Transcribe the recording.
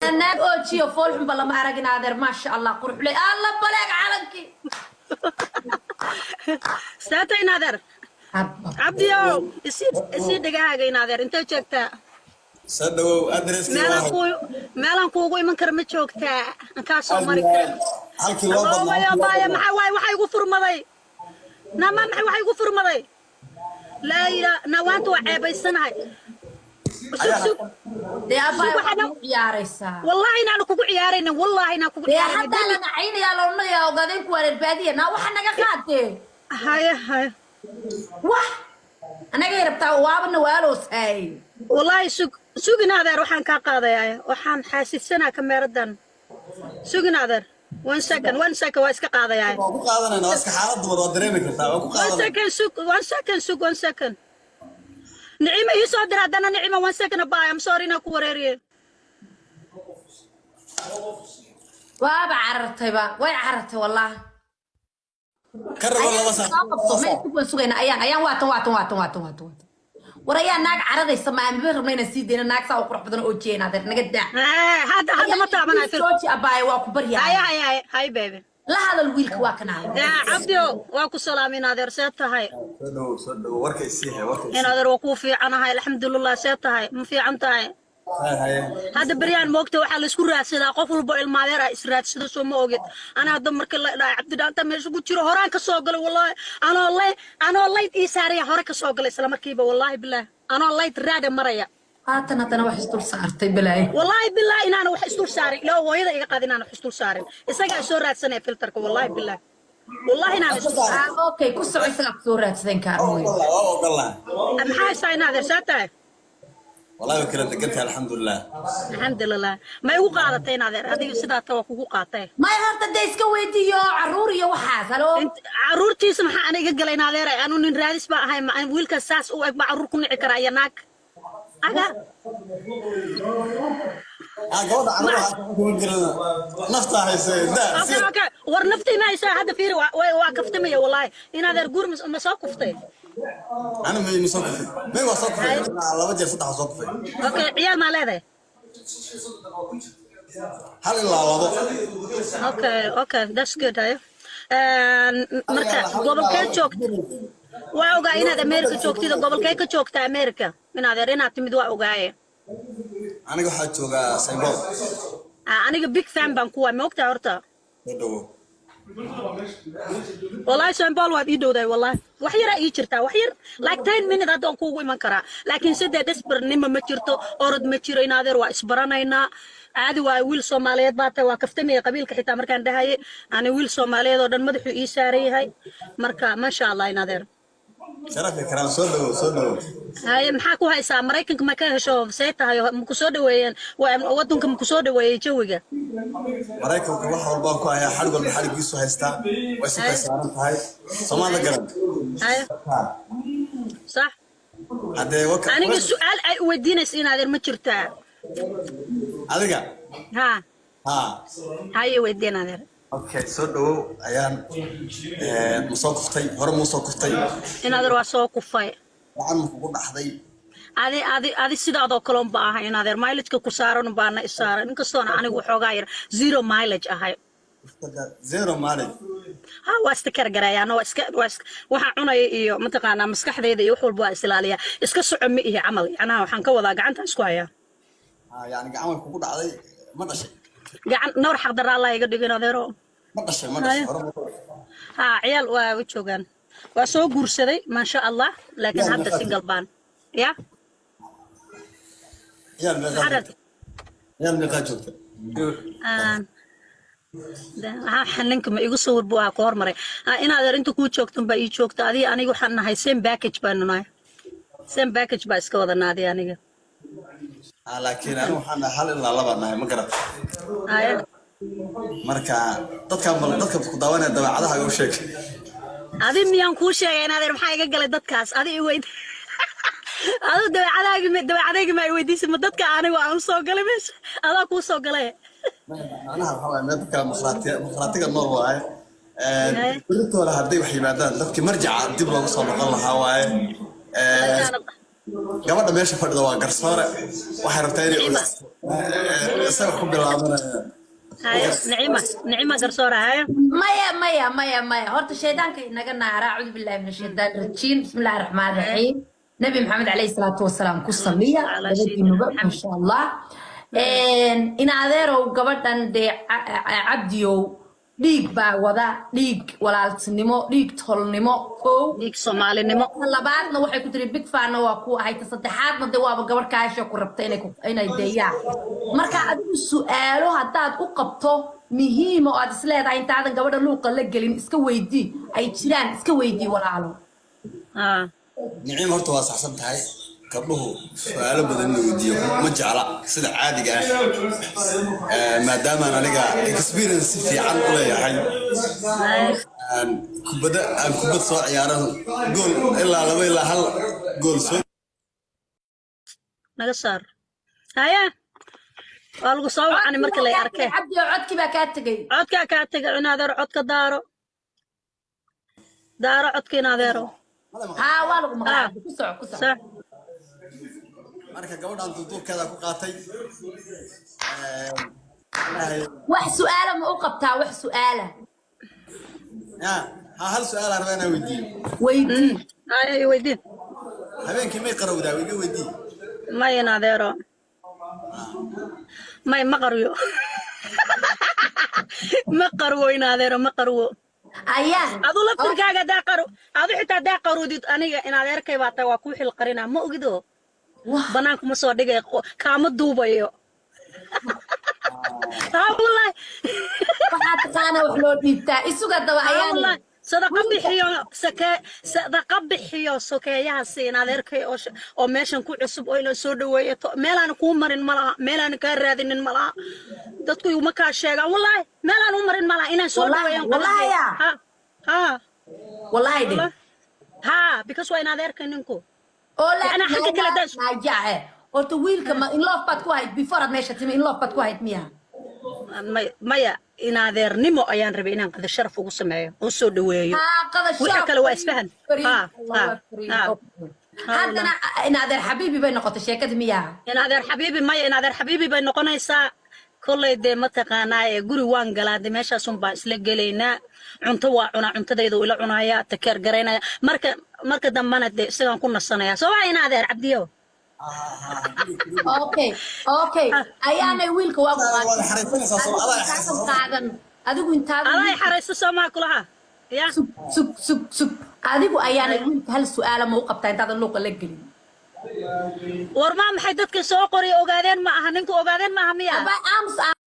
الناس أوتشي وفولهم بالله ما أرجع نادر ما شاء الله قرح لي الله بلاك علنكي ساتي نادر عبديو يصير دقاقة نادر أنت شكتا صدقوا أدرس كي واحد مالان كوغو من كرمت شوكتا كاسو مريكا halkii loo الله يا badnaa بايا maxaa waay waxa igu furmaday nama maxay waxa igu furmaday la ila nawaantu waa ceebaysanahay يا أبا يا ريسا والله إنا kugu ciyaarayna wallahi ina kugu يا حتى أنا عيني يا لون يا وقاعدين كوار البادية نا وحنا قاعدين هاي وح أنا غير بتاع وابن والوس هاي والله سوق نادر waxaan ka qaadayaa waxaan xaasisana kameradan suuq naadir 1 second waa iska qaadayaa ku qaadanayna iska xaalad wada dareemi kartaa waa ku qaadanayna 1 second نعيمة يسود هذا نعيمة 1 second باي I'm sorry ناكو وريري وابا عررتي با وين عررتي والله كرر والله بس ما تكون سوينا أيام واتن وريا ناق عرض السماء مبر من السيدين ناق ساو قرح بدن أوجينا هذا نقدع هذا ما تعبنا في صوتي أباي واكبر يا هاي بيبي لا هذا الويل كواكنا يا عبدو واكو سلامي نادر سيادة هاي صدقوا ورك يسيح ورك نادر وقوفي أنا هاي الحمد لله سيادة هاي ما في عنتا هاي هذا بريان موقته وحال اسكو راسدا qof walba ilmaadeer ay israadsado soo ma ogid ana hadda marka la dhaay cabdidaanta meesha ku jiro horaan ka soo galay wallahi ana light ii saaraya hore ka soo galay isla markiiba wallahi billah ana light raada maraya هاتنا wax istul saartay balay wallahi billah inaana wax istul saarin loo hooyada iga qaadin ana wax istul saarin isaga soo raadsanay filterka wallahi billah wallahi inaana okay ku soo isaga soo raadsan kaarmoy maxay saynaadar saatay والله كلا دقنت الحمد لله ما يقول قاعدتي نادر هذه سيدات توقفوا قاعدتي ما يهرت ديسك ويديو عروري وحاس هلو انت عرورتي سمح انا قلي نادر انا نرادس بقى هاي مع ويلك اساس او اكبر عرور كن عكرا يا ناك اغا قود نفتح يسير اوكي ور نفتي ما يسا هذا فيري واقفتمي والله نادر قور ما سو كفتي أنا مي مسوقف مي وسوقف على وجه صدق سوقف اوكي عيال ما لهده هل الله اوكي that's good هاي marka gobolka joogto waa ogaa inaad America joogtid gobolka ka joogta America inaad inaad timid waa ogaaye aniga waxa jooga Saigon aniga big fan baan kuwa ma ogtaa horta والله سامبال واد يدوداي والله وحيرا اي جرتا وحير like 10 minutes hadaan kuugu iman karaa laakiin sidee desperanimo ma jirto orod ma jiro inaadeer waa isbaranayna aadi waa wiil Soomaaliyeed baatay waa kaftamay qabiilka xitaa markaan dhahaye ani wiil Soomaaliyeed oo dhan madaxu ii saaray yahay marka ma sha Allah inaadeer شرفي كرام سولو هاي maxaa ku haysaa Mareykanka ma ka hesho seetahay ma ku soo dhaweeyeen wadanka ma ku soo dhaweeyay jawiga Mareykanka wax walba ku haya xal walba xaligiisu haystaa way soo saaran tahay Soomaaliya garan هاي صح hadee waka aniga su'aal ay weydiinaysa inaadeer ma jirtaa adiga ha hay weydiinaadeer okay soo dhaw ayaan musoo kuftay hore musoo kuftay inaadeer waa soo kufay waxaan ku dhaxday adi sidaadoo kale un baahay inaadeer mileage ku saaran baana isaaran inkastoo anigu xoogaa yar 0 mileage ahay 0 mileage waa iska kargarayaan waxa cunay iyo mataqaana maskaxdeeda iyo wax walba waa islaaliya iska soco ma ihi camal yana waxaan ka wadaa gacanta isku hayaa yani gacan ku dhacday ma dhashay gacan noor xaq daraa la iga dhigin adeero ma dhashay ciyaal waa u joogan waa soo guursaday ma sha Allah laakiin hadda single baan ya yal meeqa joogta ninka ma igu sawir buu ka hormaray inaad inta ku joogtan ba ii joogta aniga waxaan nahay same package baan nahay same package ba iska wada naadi aniga laakiin anu waxaan hal ilaa laba nahay ma garat marka dadka ku daawanaya dabeecadaha ay u sheeg adi miyaan ku sheegay inaad maxay iga galay dadkaas adi i weyd adu dabeecadayga ma weydiisay ma dadka anigu aan soo galay meesha adaa ku soo galay أنا هحاول أمدك مخراتك النور واي كل هذي وحيبادان لكن مرجع دبل وصل الله هواي gabadha meesha fadhida waa garsoore waxay rabtaa inay isaga ku bilaabanayaan هاي نعيمة نعيمة قرصورة هاي مايا هورت الشيطان كي نقلنا أعوذ بالله من الشيطان الرجيم بسم الله الرحمن الرحيم نبي محمد عليه الصلاة والسلام كصمية على بدأت سيدنا النبوة إن محمد. شاء الله إن هذا قبضنا دي عبديو ديك با ودا ديك ولا تنمو ديك تولنمو أو ديك صومالي نمو labaadna waxay ku tiri big fan waa ku ahay saddexaadna de waaba gabar kaasho ku rabtay inay deeyaan marka adigu su'aalo hadaad u qabto muhiim oo aad isleedahay intaadan gabadha luuqa la gelin iska weydii ay jiraan iska weydii walaalo نعيم horta waa saxsan tahay gabdhuhu su'aalo badan la weydiiyo ma jecla sida caadiga ah maadaama aniga experience fiican u leeyahay kubad soo ciyaaran gool ilaa 2 ilaa 1 gool soo naga saar haya waa lagu soo wacani markii la arkay cabdi codkii baa ka tagay codka ka tagay inaadeer codka daaro codka inaadeero ها والله ما كسر صح marka gabadhan duuduubkeeda ku qaatay wax su'aalo ma u qabtaa wax su'aala ha hal su'aal aan rabaa weydiin weydii ay weydiin habeenkii may qarawdaa wiga weydiin ما ينادرو ما مقريو مقرو ينادرو مقرو ayaa adu laftirkaaga daaqaro adu xitaa daaqaroodid aniga inaad arkay baata waa ku xil qarina ma ogido banaanku ma soo dhigay kaama duubayo wallahi waxaad taqaana wax loo dhiibtaa isuga daba ayaan صدقة بحيو سكيها سين هذا ركي أو ماشان كل عصب أو إلى سود ويا ميلان كومرين ملا ميلان كارادين ملا دتكو يوم كاشيغا والله ميلان عمرين ملا إنا سود ويا والله يا ها والله دي ها because وين هذا ركي نكو أولا أنا حكيت كلا داش ناجعه أو تقول كما إن love بات كوايت before ماشة تيم إن love بات كوايت مياه مايا إن هذا نمو أيان ربي إن هذا الشرف وقسمه وسود ويا قضى الشرف وحكى له واسفهن هذا إن هذا حبيبي بين نقطة شيء كده مياه إن هذا حبيبي مايا إن هذا حبيبي بين نقطة يسا كل ده متقنا جوري وانجلا ده ماشى سنبا سلجلينا عنتوا عنت ده يدو إلى عنايا تكر جرينا مرك دمنا ده سجان كنا السنة سواء إن هذا عبديو اوكي ايانا ويلك واقو قاعدن ادغو انت الله يحرس سما كلها يا سب ادغو ايانا ويلك هل سؤال ما قبطا انت لوق لا غلين ورما maxay dadka soo qori ogaadeen ma aha ninku ogaadeen ma aha miya